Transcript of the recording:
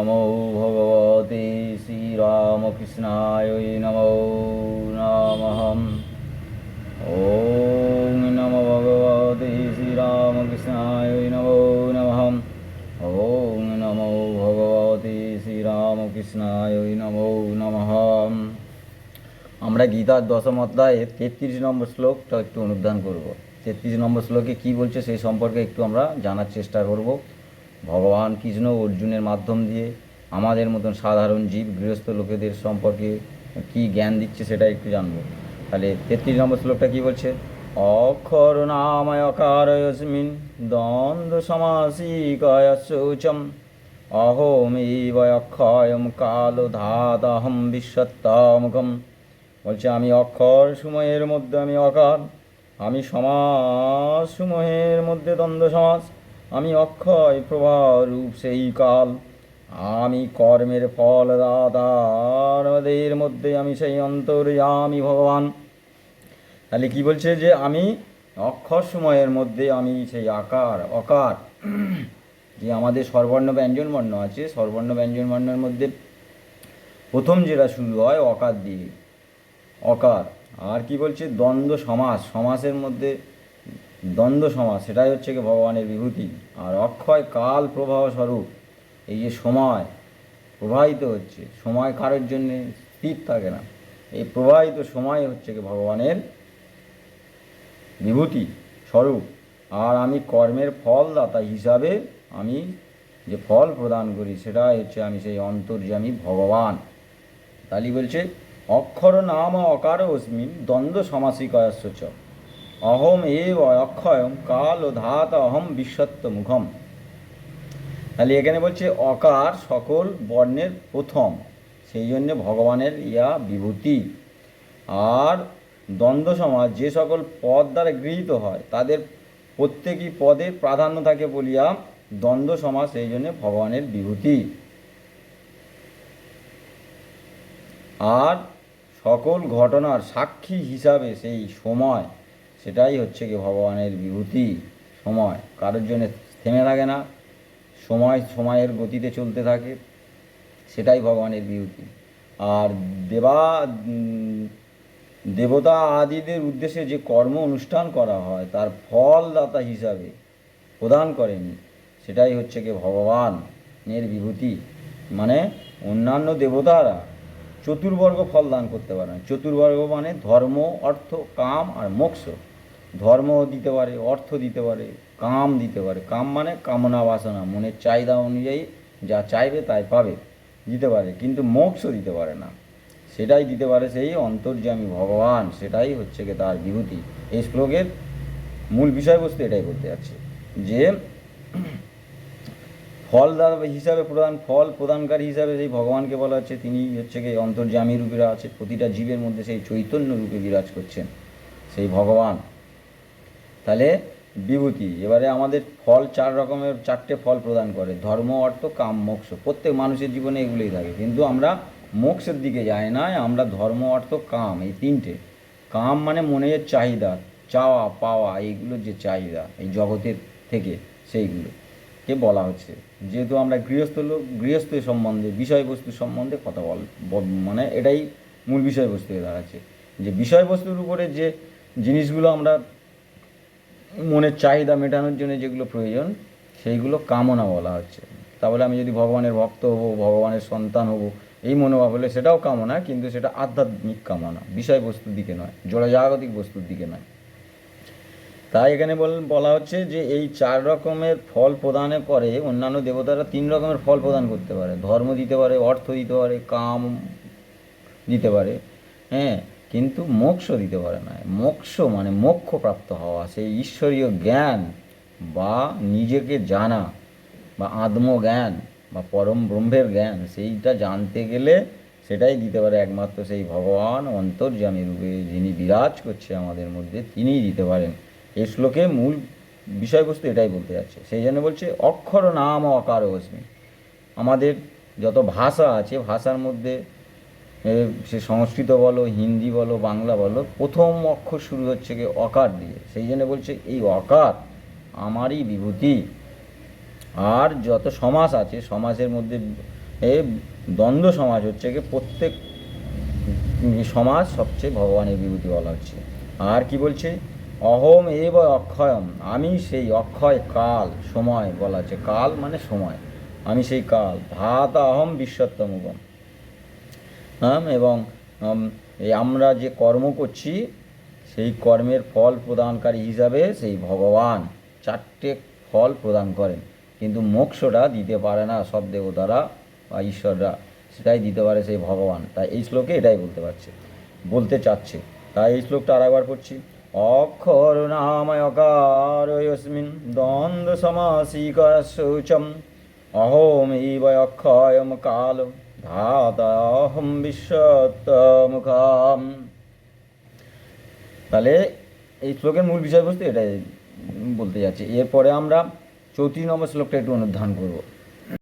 নমো ভগবতে শ্রীরামকৃষ্ণায় নমো নমঃ। ওম নমো ভগবতে শ্রীরামকৃষ্ণায় নমো নমঃ। ওম নমো ভগবতে শ্রীরামকৃষ্ণায় নমো নমঃ। আমরা গীতার দশম অধ্যায়ের 33 নম্বর শ্লোকটা একটু অনুধ্যান করব। 33 নম্বর শ্লোকে কী বলছে সেই সম্পর্কে একটু আমরা জানার চেষ্টা করব। ভগবান কৃষ্ণ অর্জুনের মাধ্যম দিয়ে আমাদের মতন সাধারণ জীব গৃহস্থ লোকেদের সম্পর্কে কী জ্ঞান দিচ্ছে সেটা একটু জানব। তাহলে 33 নম্বর শ্লোকটা কী বলছে? অক্ষর নাময় অকারয়স্মিন দ্বন্দ্ব সমাসিকয়শৌচম অহমেব অক্ষয়ম কালো ধাতহম বিশ্বত্তমুখম। বলছে আমি অক্ষর সময়ের মধ্যে আমি অকার, আমি সমাস সমূহের মধ্যে দ্বন্দ্ব সমাস, আমি অক্ষয় প্রভা রূপ সেই কাল, আমি কর্মের ফল দাতার মধ্যে আমি সেই অন্তর্যামী ভগবান। তাহলে কি বলছে যে আমি অক্ষর সময়ের মধ্যে আমি সেই আকার অকার, যে আমাদের স্বরবর্ণ ব্যঞ্জন বর্ণ আছে, স্বরবর্ণ ব্যঞ্জন বর্ণের মধ্যে প্রথম যেটা শুরু হয় অকার দিয়ে, অকার। আর কি বলছে? দ্বন্দ্ব সমাস, সমাসের মধ্যে দ্বন্দ্ব সমাস, সেটাই হচ্ছে কি ভগবানের বিভূতি। আর অক্ষয় কাল প্রবাহ স্বরূপ, এই যে সময় প্রবাহিত হচ্ছে, সময় কারোর জন্যে স্থির থাকে না, এই প্রবাহিত সময় হচ্ছে কি ভগবানের বিভূতি স্বরূপ। আর আমি কর্মের ফলদাতা হিসাবে আমি যে ফল প্রদান করি সেটাই হচ্ছে আমি সেই অন্তর্যামী ভগবান। তাহলে বলছে অক্ষর নাম অকার অস্মিন দ্বন্দ্ব সমাসিকয়স্য চ অহম এব অক্ষয়ম কাল ও ধাত অহম বিশ্বত্ব মুখম। তাহলে এখানে বলছে অকার সকল বর্ণের প্রথম, সেই জন্যে ভগবানের বিভূতি। আর দ্বন্দ্ব সমাস যে সকল পদ দ্বারা গৃহীত হয় তাদের প্রত্যেকই পদের প্রাধান্য থাকে বলিয়া দ্বন্দ্ব সমাস সেই জন্যে ভগবানের বিভূতি। আর সকল ঘটনার সাক্ষী হিসাবে সেই সময়, সেটাই হচ্ছে কি ভগবানের বিভূতি। সময় কারোর জন্য থেমে থাকে না, সময় সময়ের গতিতে চলতে থাকে, সেটাই ভগবানের বিভূতি। আর দেবতা আদিদের উদ্দেশ্যে যে কর্ম অনুষ্ঠান করা হয় তার ফলদাতা হিসাবে প্রদান করেন, সেটাই হচ্ছে কি ভগবানের বিভূতি। মানে অন্যান্য দেবতারা চতুর্বর্গ ফল দান করতে পারে না। চতুর্বর্গ মানে ধর্ম, অর্থ, কাম আর মোক্ষ। ধর্ম দিতে পারে, অর্থ দিতে পারে, কাম দিতে পারে। কাম মানে কামনা বাসনা, মনের চাহিদা অনুযায়ী যা চাইবে তাই পাবে, দিতে পারে, কিন্তু মোক্ষ দিতে পারে না। সেটাই দিতে পারে সেই অন্তর্যামী ভগবান, সেটাই হচ্ছে কি তার বিভূতি। এই শ্লোকের মূল বিষয়বস্তু এটাই বলতে যাচ্ছে যে ফল হিসাবে ফল প্রদানকারী হিসাবে সেই ভগবানকে বলা হচ্ছে, তিনি হচ্ছে কি অন্তর্যামী রূপে আছে, প্রতিটা জীবের মধ্যে সেই চৈতন্য রূপে বিরাজ করছেন সেই ভগবান। তাহলে বিভূতি। এবারে আমাদের ফল চারটে ফল প্রদান করে, ধর্ম, অর্থ, কাম, মোক্ষ। প্রত্যেক মানুষের জীবনে এগুলোই থাকে, কিন্তু আমরা মোক্ষের দিকে যাই না, আমরা ধর্ম, অর্থ, কাম, এই তিনটে। কাম মানে মনের চাহিদা, চাওয়া পাওয়া, এইগুলোর যে চাহিদা এই জগতের থেকে, সেইগুলোকে বলা হচ্ছে। যেহেতু আমরা গৃহস্থ লোক, গৃহস্থ সম্বন্ধে বিষয়বস্তু সম্বন্ধে কথা মানে এটাই মূল বিষয়বস্তু হয়ে দাঁড়াচ্ছে, যে বিষয়বস্তুর উপরে যে জিনিসগুলো আমরা মনের চাহিদা মেটানোর জন্য যেগুলো প্রয়োজন, সেইগুলো কামনা বলা হচ্ছে। তাহলে আমি যদি ভগবানের ভক্ত হব, ভগবানের সন্তান হব, এই মনোভাব হলে সেটাও কামনা, কিন্তু সেটা আধ্যাত্মিক কামনা, বিষয়বস্তুর দিকে নয়, জড়জাগতিক বস্তুর দিকে নয়। তাই এখানে বলা হচ্ছে যে এই 4 রকমের ফল প্রদানের পরে অন্যান্য দেবতারা 3 রকমের ফল প্রদান করতে পারে। ধর্ম দিতে পারে, অর্থ দিতে পারে, কাম দিতে পারে, হ্যাঁ, কিন্তু মোক্ষ দিতে পারে না। মোক্ষ মানে মোক্ষ প্রাপ্ত হওয়া, সেই ঈশ্বরীয় জ্ঞান বা নিজেকে জানা বা আত্মজ্ঞান বা পরম ব্রহ্মের জ্ঞান, সেইটা জানতে গেলে সেটাই দিতে পারে একমাত্র সেই ভগবান অন্তর্যামী রূপে, যিনি বিরাজ করছে আমাদের মধ্যে, তিনিই দিতে পারেন। এই শ্লোকে মূল বিষয়বস্তু এটাই বলতে যাচ্ছে। সেই জন্য বলছে অক্ষর নাম অকার অস্মি। আমাদের যত ভাষা আছে, ভাষার মধ্যে সে সংস্কৃত বলো, হিন্দি বলো, বাংলা বলো, প্রথম অক্ষর শুরু হচ্ছে কি অকার দিয়ে। সেই জন্য বলছে এই অকার আমারই বিভূতি। আর যত সমাস আছে, সমাসের মধ্যে এই দ্বন্দ্ব সমাজ হচ্ছে কি প্রত্যেক সমাজ সবচেয়ে ভগবানের বিভূতি বলা হচ্ছে। আর কি বলছে, অহম এব অক্ষয়ম, আমি সেই অক্ষয় কাল সময় বলা হচ্ছে, কাল মানে সময়, আমি সেই কাল, ধাত অহম বিশ্বত্তমুগম। এবং এই আমরা যে কর্ম করছি সেই কর্মের ফল প্রদানকারী হিসাবে সেই ভগবান চারটে ফল প্রদান করেন, কিন্তু মোক্ষটা দিতে পারে না সব দেবতারা বা ঈশ্বররা, সেটাই দিতে পারে সেই ভগবান। তাই এই শ্লোকে এটাই বলতে চাচ্ছে। তাই এই শ্লোকটা আরেকবার পড়ছি, অক্ষর নাময়কারয়স্মিন দ্বন্দ্ব সমাসিকশৌচম অহম ইব অক্ষয়ম কাল ধাতাহম বিশ্বত্তমুখাম। তাহলে এই শ্লোকের মূল বিষয়বস্তু এটাই বলতে যাচ্ছে। এরপরে আমরা 34 নম্বর শ্লোকটা একটু অনুধান করব।